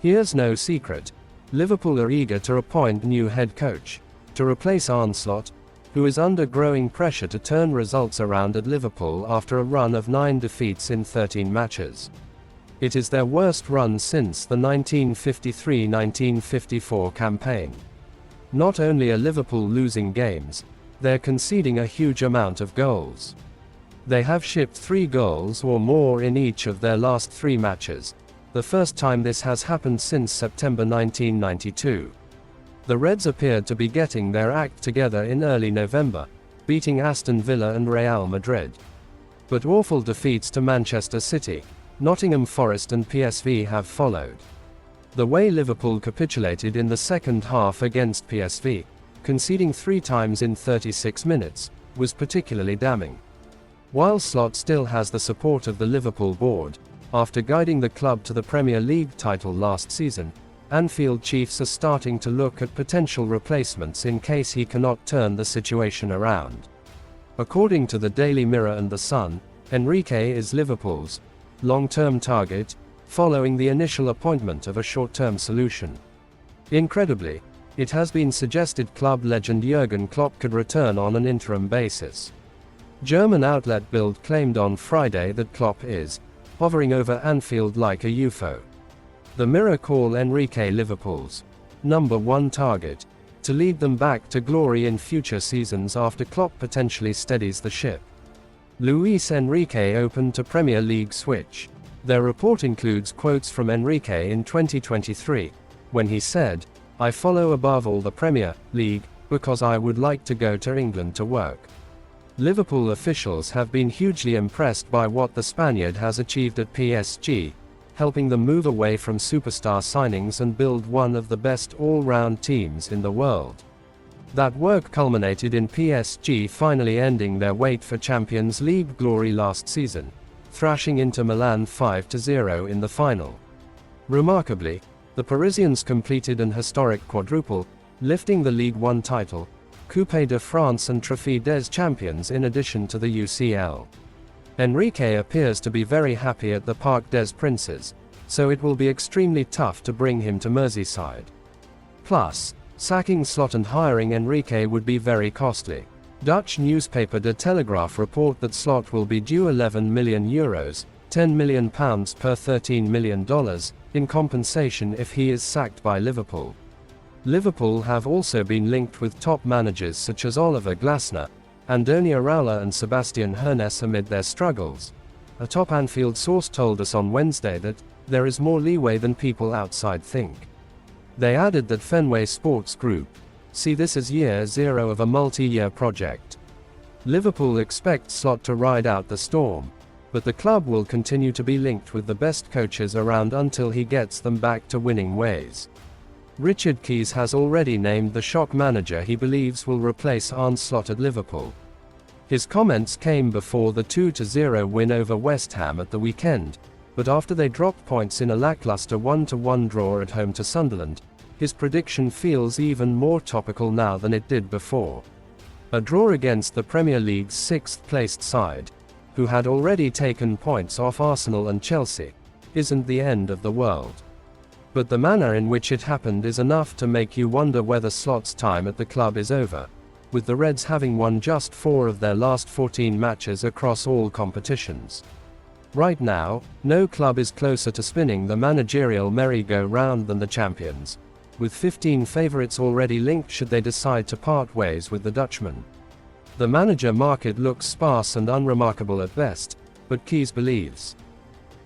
Here's no secret. Liverpool are eager to appoint new head coach, to replace Arne Slot, who is under growing pressure to turn results around at Liverpool after a run of 9 defeats in 13 matches. It is their worst run since the 1953-1954 campaign. Not only are Liverpool losing games, they're conceding a huge amount of goals. They have shipped 3 goals or more in each of their last 3 matches, the first time this has happened since September 1992. The Reds appeared to be getting their act together in early November, beating Aston Villa and Real Madrid. But awful defeats to Manchester City, Nottingham Forest and PSV have followed. The way Liverpool capitulated in the second half against PSV, conceding 3 times in 36 minutes, was particularly damning. While Slot still has the support of the Liverpool board, after guiding the club to the Premier League title last season, Anfield Chiefs are starting to look at potential replacements in case he cannot turn the situation around. According to the Daily Mirror and The Sun, Enrique is Liverpool's long-term target, following the initial appointment of a short-term solution. Incredibly, it has been suggested club legend Jurgen Klopp could return on an interim basis. German outlet Bild claimed on Friday that Klopp is hovering over Anfield like a UFO. The Mirror call Enrique Liverpool's number 1 target, to lead them back to glory in future seasons after Klopp potentially steadies the ship. Luis Enrique opened to Premier League switch. Their report includes quotes from Enrique in 2023, when he said, "I follow above all the Premier League, because I would like to go to England to work." Liverpool officials have been hugely impressed by what the Spaniard has achieved at PSG, helping them move away from superstar signings and build one of the best all-round teams in the world. That work culminated in PSG finally ending their wait for Champions League glory last season, thrashing Inter Milan 5-0 in the final. Remarkably, the Parisians completed an historic quadruple, lifting the Ligue 1 title, Coupe de France and Trophée des Champions in addition to the UCL. Enrique appears to be very happy at the Parc des Princes, so it will be extremely tough to bring him to Merseyside. Plus, sacking Slot and hiring Enrique would be very costly. Dutch newspaper De Telegraaf report that Slot will be due €11 million, £10 million per $13 million, in compensation if he is sacked by Liverpool. Liverpool have also been linked with top managers such as Oliver Glasner, Andoni Iraola and Sebastian Hoeneß amid their struggles. A top Anfield source told us on Wednesday that there is more leeway than people outside think. They added that Fenway Sports Group see this as year 0 of a multi-year project. Liverpool expect Slot to ride out the storm, but the club will continue to be linked with the best coaches around until he gets them back to winning ways. Richard Keys has already named the shock manager he believes will replace Arne Slot at Liverpool. His comments came before the 2-0 win over West Ham at the weekend, but after they dropped points in a lackluster 1-1 draw at home to Sunderland, his prediction feels even more topical now than it did before. A draw against the Premier League's 6th-placed side, who had already taken points off Arsenal and Chelsea, isn't the end of the world. But the manner in which it happened is enough to make you wonder whether Slot's time at the club is over, with the Reds having won just 4 of their last 14 matches across all competitions. Right now, no club is closer to spinning the managerial merry-go-round than the champions, with 15 favourites already linked should they decide to part ways with the Dutchman. The manager market looks sparse and unremarkable at best, but Keys believes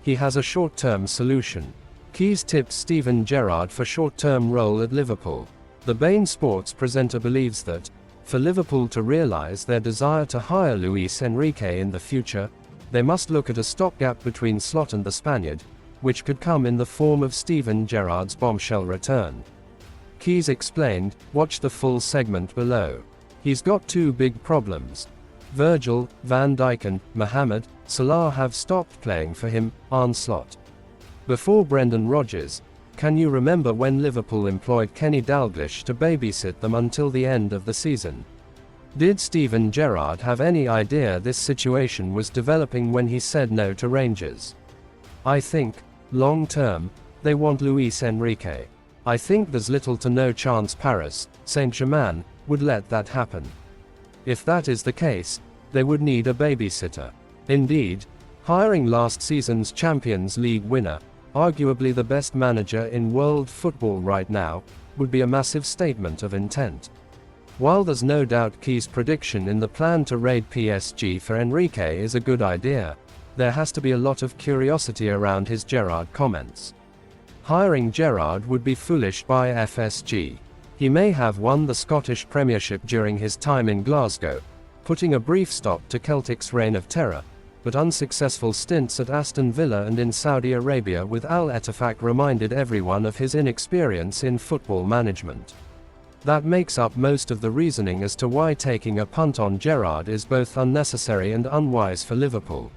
he has a short-term solution. Keys tipped Steven Gerrard for short-term role at Liverpool. The Bain Sports presenter believes that, for Liverpool to realise their desire to hire Luis Enrique in the future, they must look at a stopgap between Slot and the Spaniard, which could come in the form of Steven Gerrard's bombshell return. Keys explained, watch the full segment below. He's got 2 big problems. Virgil, Van Dijk and Mohamed Salah have stopped playing for him, Arne Slot. Before Brendan Rodgers, can you remember when Liverpool employed Kenny Dalglish to babysit them until the end of the season? Did Steven Gerrard have any idea this situation was developing when he said no to Rangers? I think, long term, They want Luis Enrique. I think there's little to no chance Paris Saint-Germain would let that happen. If that is the case, they would need a babysitter. Indeed, hiring last season's Champions League winner, arguably the best manager in world football right now, would be a massive statement of intent. While there's no doubt Key's prediction in the plan to raid PSG for Enrique is a good idea, there has to be a lot of curiosity around his Gerrard comments. Hiring Gerrard would be foolish by FSG. He may have won the Scottish Premiership during his time in Glasgow, putting a brief stop to Celtic's reign of terror, but unsuccessful stints at Aston Villa and in Saudi Arabia with Al Ettifaq reminded everyone of his inexperience in football management. That makes up most of the reasoning as to why taking a punt on Gerrard is both unnecessary and unwise for Liverpool.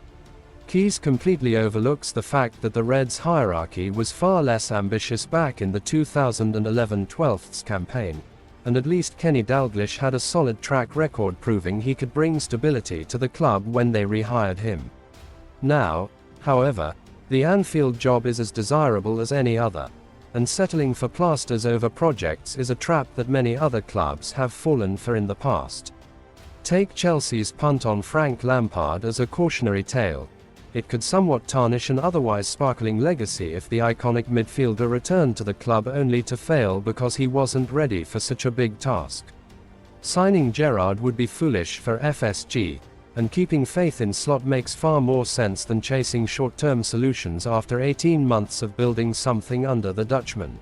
Keys completely overlooks the fact that the Reds' hierarchy was far less ambitious back in the 2011-12 campaign, and at least Kenny Dalglish had a solid track record proving he could bring stability to the club when they rehired him. Now, however, the Anfield job is as desirable as any other, and settling for plasters over projects is a trap that many other clubs have fallen for in the past. Take Chelsea's punt on Frank Lampard as a cautionary tale. It could somewhat tarnish an otherwise sparkling legacy if the iconic midfielder returned to the club only to fail because he wasn't ready for such a big task. Signing Gerrard would be foolish for FSG, and keeping faith in Slot makes far more sense than chasing short-term solutions after 18 months of building something under the Dutchman.